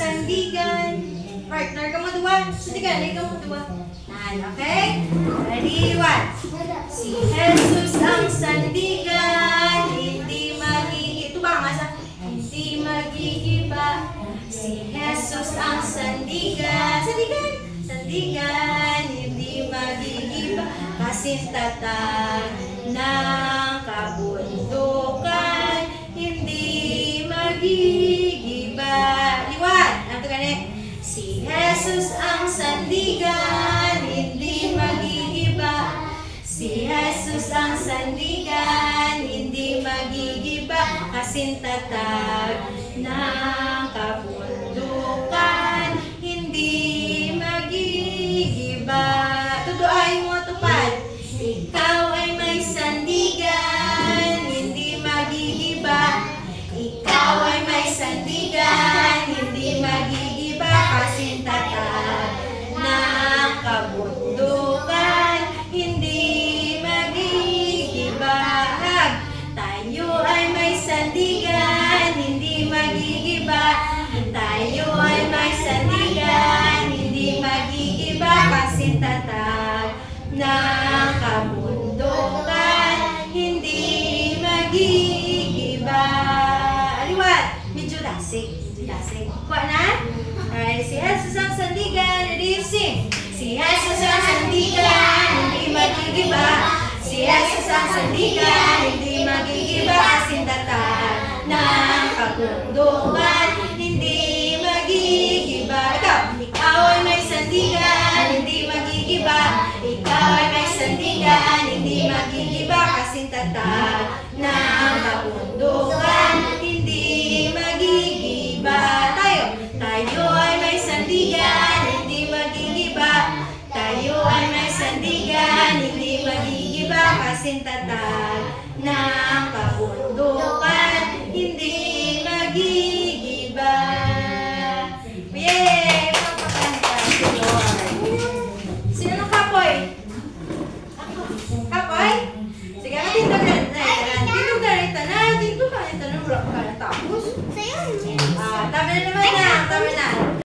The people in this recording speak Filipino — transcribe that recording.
sandigan. Partner ka mo duwa. Sandigan, ka mo duwa. Okay? Ready, one. Si Jesus ang sandigan, hindi magigiba. Ito ba ang asa? Hindi magigiba. Si Jesus ang sandigan. Sandigan. Sandigan, hindi magigiba. Kasintatag ng kabundukan, hindi magigiba. Liwan. Ano ganit? Si Jesus ang sandigan, hindi magigiba. Si Jesus ang sandigan, hindi magigiba. Kasintatag ng kabundukan, hindi magigiba. Tuduain mo tupad. Ikaw ay may sandigan, hindi magigiba. Ikaw ay may sandigan, hindi magigiba. Kasintatag ng kabundukan, hindi magigiba. Tayo ay may sandigan, hindi magigiba. Tayo ay may sandigan, hindi magigiba. Kasintatag ng kabundukan, hindi magigiba. Aliwat, medyo lasik. Kuha na? Alright, si Jesus ang sandigan. Ready, sing. Si Jesus ang sandigan, hindi magigiba. Si Jesus ang sandigan, hindi magigiba. Kasintatag ng kabundukan, hindi magigiba. Ikaw ay may sandigan, hindi magigiba. Ikaw ay may sandigan, hindi magigiba. Kasintatag ng kabundukan, hindi magigiba. Tayo ay may sandigan, hindi magigiba. Tayo ay may sandigan, hindi magigiba. Kasintatag ng kabundukan, hindi magigiba.